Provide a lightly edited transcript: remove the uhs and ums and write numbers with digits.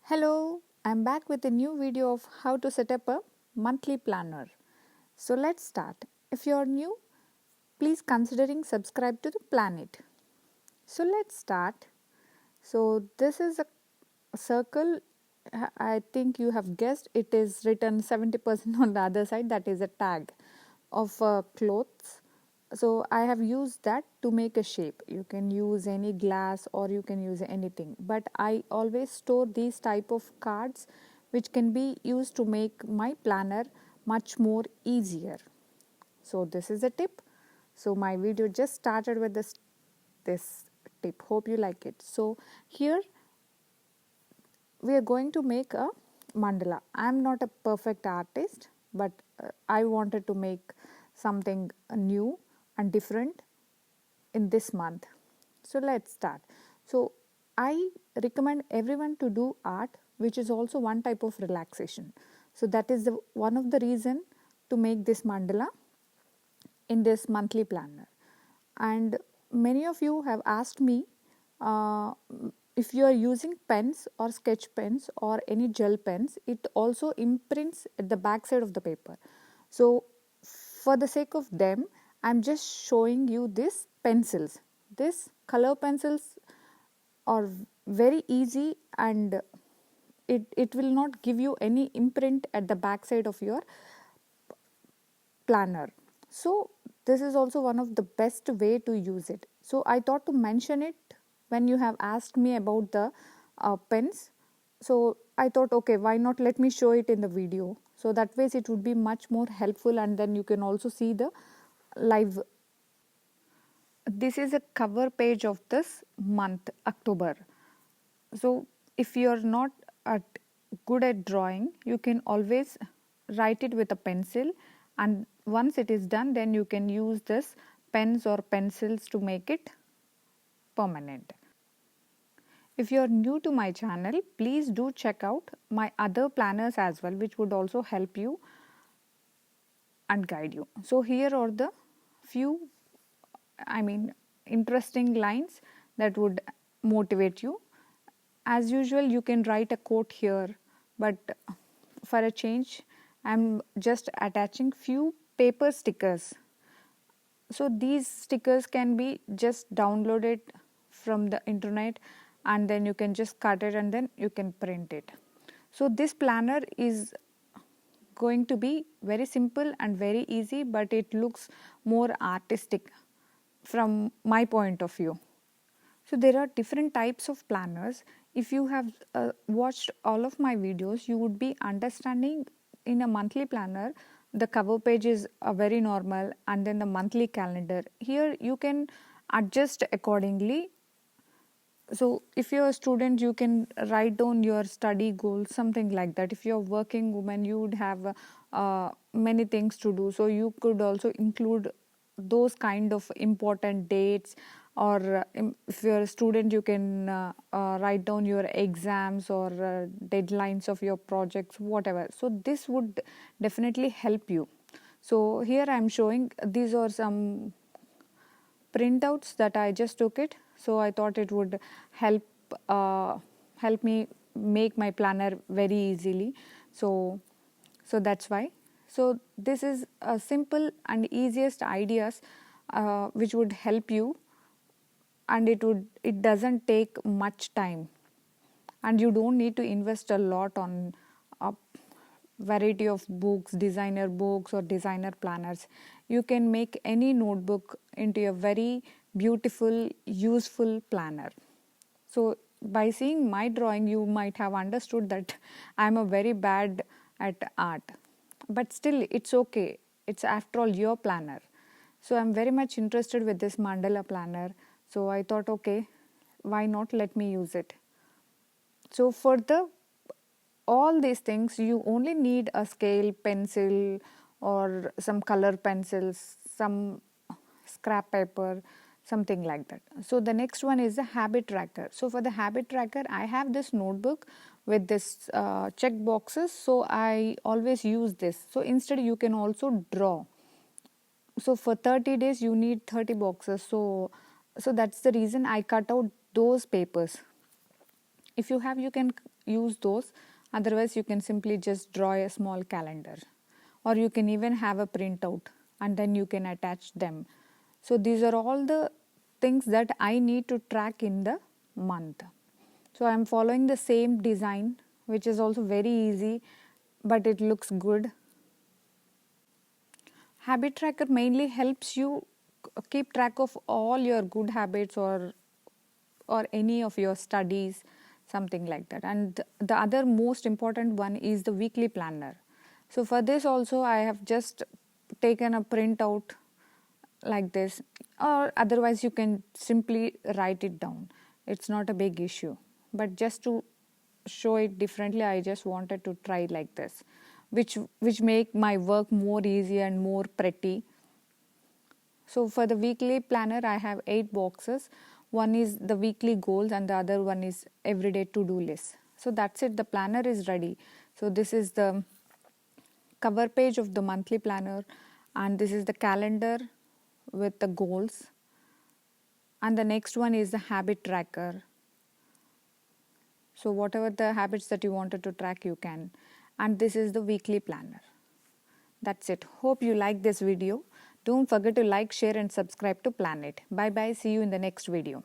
Hello, I'm back with a new video of how to set up a monthly planner. So let's start. If you're new, please considering subscribe to the planet. So let's start. So this is a circle. I think you have guessed it is written 70% on the other side, that is a tag of clothes. So I have used that to make a shape. You can use any glass or you can use anything, but I always store these type of cards which can be used to make my planner much more easier. So this is a tip. So my video just started with this tip. Hope you like it. So here we are going to make a mandala. I am not a perfect artist, but I wanted to make something new and different in this month. So let's start. So I recommend everyone to do art, which is also one type of relaxation. So that is one of the reason to make this mandala in this monthly planner. And many of you have asked me uh, if you are using pens or sketch pens or any gel pens, it also imprints at the back side of the paper. So for the sake of them, I'm just showing you these pencils. These color pencils are very easy, and it will not give you any imprint at the back side of your planner. So this is also one of the best way to use it. So I thought to mention it when you have asked me about the pens. So I thought, okay, why not let me show it in the video, so that ways it would be much more helpful, and then you can also see the live. This is a cover page of this month, October. So if you're not at good at drawing, you can always write it with a pencil, and once it is done, then you can use this pens or pencils to make it permanent. If you're new to my channel, please do check out my other planners as well, which would also help you and guide you. So here are the few, interesting lines that would motivate you. As usual, you can write a quote here, but for a change, I'm just attaching few paper stickers. So these stickers can be just downloaded from the internet, and then you can just cut it and then you can print it. So this planner is going to be very simple and very easy, but it looks more artistic from my point of view. So there are different types of planners. If you have watched all of my videos, you would be understanding in a monthly planner, the cover page is very normal, and then the monthly calendar. Here you can adjust accordingly. So if you're a student, you can write down your study goals, something like that. If you're a working woman, you would have many things to do, so you could also include those kind of important dates. Or if you're a student, you can write down your exams or deadlines of your projects, whatever. So this would definitely help you. So here I'm showing, these are some printouts that I just took it. So I thought it would help help me make my planner very easily. So that's why. So this is a simple and easiest ideas which would help you, and it doesn't take much time, and you don't need to invest a lot on a variety of books, designer books or designer planners. You can make any notebook into a very beautiful, useful planner. So by seeing my drawing, you might have understood that I'm a very bad at art, but still it's okay. It's after all your planner. So I'm very much interested with this mandala planner. So I thought, okay, why not let me use it. So for the all these things, you only need a scale, pencil, or some color pencils, some scrap paper, something like that. So the next one is the habit tracker. So for the habit tracker, I have this notebook with this check boxes. So I always use this. So instead, you can also draw. So for 30 days, you need 30 boxes. So that's the reason I cut out those papers. If you have, you can use those. Otherwise, you can simply just draw a small calendar, or you can even have a printout and then you can attach them. So these are all the things that I need to track in the month. So I am following the same design, which is also very easy, but it looks good. Habit tracker mainly helps you keep track of all your good habits, or any of your studies, something like that. And the other most important one is the weekly planner. So for this also I have just taken a printout like this, or otherwise you can simply write it down. It's not a big issue, but just to show it differently, I just wanted to try like this, which make my work more easy and more pretty. So for the weekly planner, I have 8 boxes. One is the weekly goals and the other one is everyday to-do list. So that's it. The planner is ready. So this is the cover page of the monthly planner, and this is the calendar with the goals. And the next one is the habit tracker. So whatever the habits that you wanted to track, you can. And this is the weekly planner. That's it. Hope you like this video. Don't forget to like, share and subscribe to Planet. Bye bye. See you in the next video.